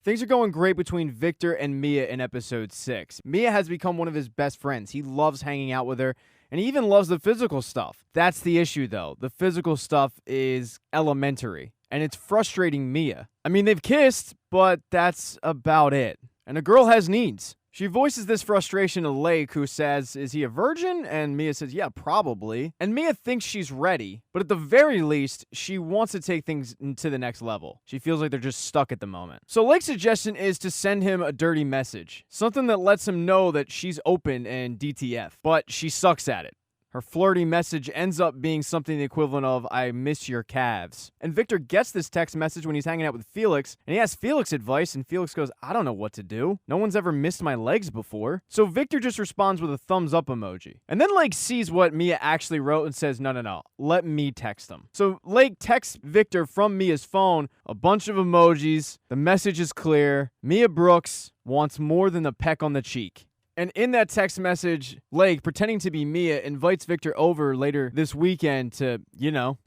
Things are going great between Victor and Mia in episode 6. Mia has become one of his best friends. He loves hanging out with her, and he even loves the physical stuff. That's the issue, though. The physical stuff is elementary, and it's frustrating Mia. I mean, they've kissed, but that's about it. And a girl has needs. She voices this frustration to Lake, who says, is he a virgin? And Mia says, yeah, probably. And Mia thinks she's ready, but at the very least, she wants to take things to the next level. She feels like they're just stuck at the moment. So Lake's suggestion is to send him a dirty message, something that lets him know that she's open and DTF, but she sucks at it. Her flirty message ends up being something the equivalent of, I miss your calves. And Victor gets this text message when he's hanging out with Felix, and he asks Felix advice, and Felix goes, I don't know what to do. No one's ever missed my legs before. So Victor just responds with a thumbs up emoji. And then Lake sees what Mia actually wrote and says, no, let me text him. So Lake texts Victor from Mia's phone a bunch of emojis. The message is clear. Mia Brooks wants more than a peck on the cheek. And in that text message, Lake, pretending to be Mia, invites Victor over later this weekend to,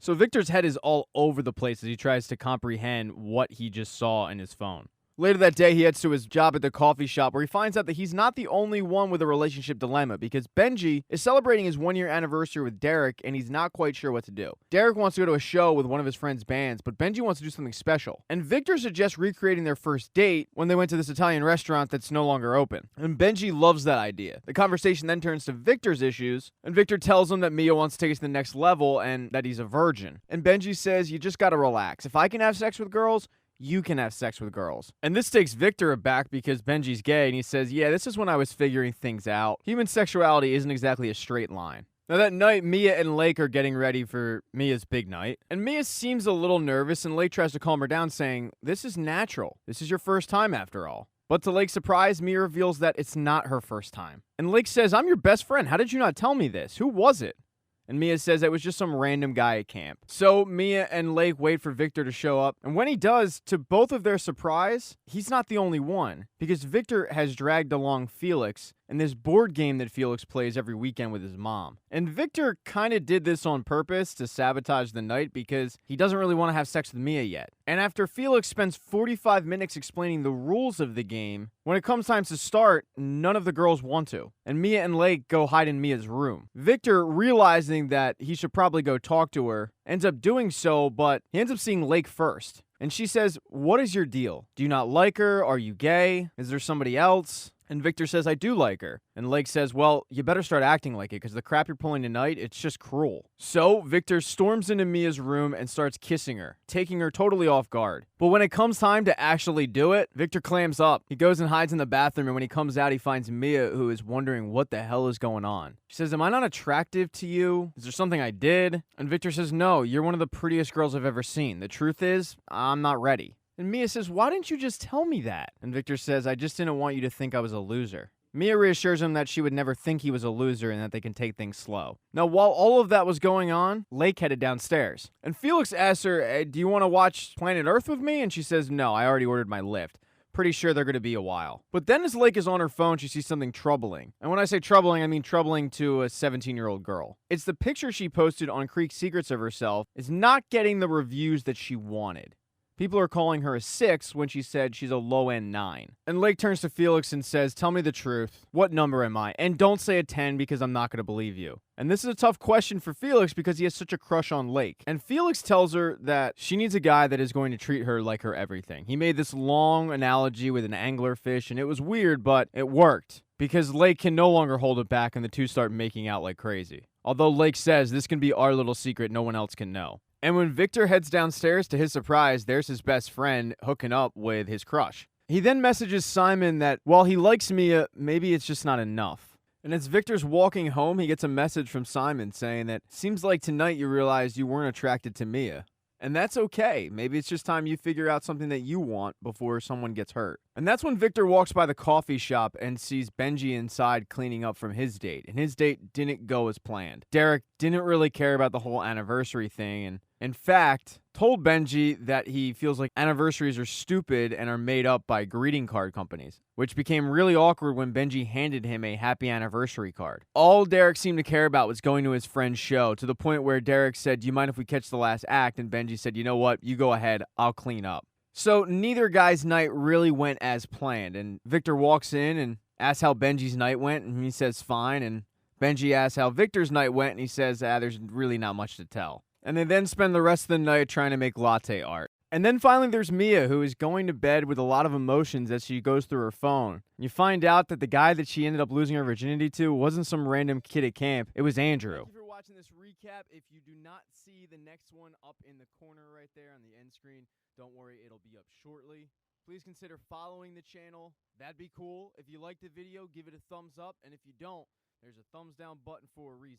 So Victor's head is all over the place as he tries to comprehend what he just saw in his phone. Later that day, he heads to his job at the coffee shop where he finds out that he's not the only one with a relationship dilemma because Benji is celebrating his 1-year anniversary with Derek and he's not quite sure what to do. Derek wants to go to a show with one of his friend's bands, but Benji wants to do something special. And Victor suggests recreating their first date when they went to this Italian restaurant that's no longer open. And Benji loves that idea. The conversation then turns to Victor's issues, and Victor tells him that Mia wants to take it to the next level and that he's a virgin. And Benji says, you just gotta relax. If I can have sex with girls, you can have sex with girls. And this takes Victor aback because Benji's gay, and he says, yeah, this is when I was figuring things out. Human sexuality isn't exactly a straight line. Now that night, Mia and Lake are getting ready for Mia's big night. And Mia seems a little nervous, and Lake tries to calm her down, saying, this is natural. This is your first time after all. But to Lake's surprise, Mia reveals that it's not her first time. And Lake says, I'm your best friend. How did you not tell me this? Who was it? And Mia says it was just some random guy at camp. So Mia and Lake wait for Victor to show up. And when he does, to both of their surprise, he's not the only one. Because Victor has dragged along Felix in this board game that Felix plays every weekend with his mom. And Victor kind of did this on purpose to sabotage the night because he doesn't really want to have sex with Mia yet. And after Felix spends 45 minutes explaining the rules of the game, when it comes time to start, none of the girls want to. And Mia and Lake go hide in Mia's room. Victor, realizing that he should probably go talk to her, ends up doing so, but he ends up seeing Lake first. And she says, what is your deal? Do you not like her? Are you gay? Is there somebody else? And Victor says, I do like her. And Lake says, well, you better start acting like it because the crap you're pulling tonight, it's just cruel. So Victor storms into Mia's room and starts kissing her, taking her totally off guard. But when it comes time to actually do it, Victor clams up. He goes and hides in the bathroom, and when he comes out, he finds Mia, who is wondering what the hell is going on. She says, am I not attractive to you? Is there something I did? And Victor says, no, you're one of the prettiest girls I've ever seen. The truth is, I'm not ready. And Mia says, why didn't you just tell me that? And Victor says, I just didn't want you to think I was a loser. Mia reassures him that she would never think he was a loser and that they can take things slow. Now, while all of that was going on, Lake headed downstairs. And Felix asks her, hey, do you want to watch Planet Earth with me? And she says, no, I already ordered my Lyft. Pretty sure they're going to be a while. But then as Lake is on her phone, she sees something troubling. And when I say troubling, I mean troubling to a 17-year-old girl. It's the picture she posted on Creek Secrets of herself is not getting the reviews that she wanted. People are calling her a 6 when she said she's a low-end 9. And Lake turns to Felix and says, tell me the truth. What number am I? And don't say a 10 because I'm not going to believe you. And this is a tough question for Felix because he has such a crush on Lake. And Felix tells her that she needs a guy that is going to treat her like her everything. He made this long analogy with an anglerfish, and it was weird, but it worked. Because Lake can no longer hold it back and the two start making out like crazy. Although Lake says this can be our little secret no one else can know. And when Victor heads downstairs, to his surprise, there's his best friend hooking up with his crush. He then messages Simon that while he likes Mia, maybe it's just not enough. And as Victor's walking home, he gets a message from Simon saying that, seems like tonight you realized you weren't attracted to Mia. And that's okay. Maybe it's just time you figure out something that you want before someone gets hurt. And that's when Victor walks by the coffee shop and sees Benji inside cleaning up from his date. And his date didn't go as planned. Derek didn't really care about the whole anniversary thing, and in fact, told Benji that he feels like anniversaries are stupid and are made up by greeting card companies, which became really awkward when Benji handed him a happy anniversary card. All Derek seemed to care about was going to his friend's show, to the point where Derek said, do you mind if we catch the last act? And Benji said, you know what, you go ahead, I'll clean up. So neither guy's night really went as planned, and Victor walks in and asks how Benji's night went, and he says fine, and Benji asks how Victor's night went, and he says, there's really not much to tell. And they then spend the rest of the night trying to make latte art. And then finally there's Mia, who is going to bed with a lot of emotions as she goes through her phone. You find out that the guy that she ended up losing her virginity to wasn't some random kid at camp, it was Andrew. Thank you for watching this recap. If you do not see the next one up in the corner right there on the end screen, don't worry, it'll be up shortly. Please consider following the channel. That'd be cool. If you liked the video, give it a thumbs up. And if you don't, there's a thumbs down button for a reason.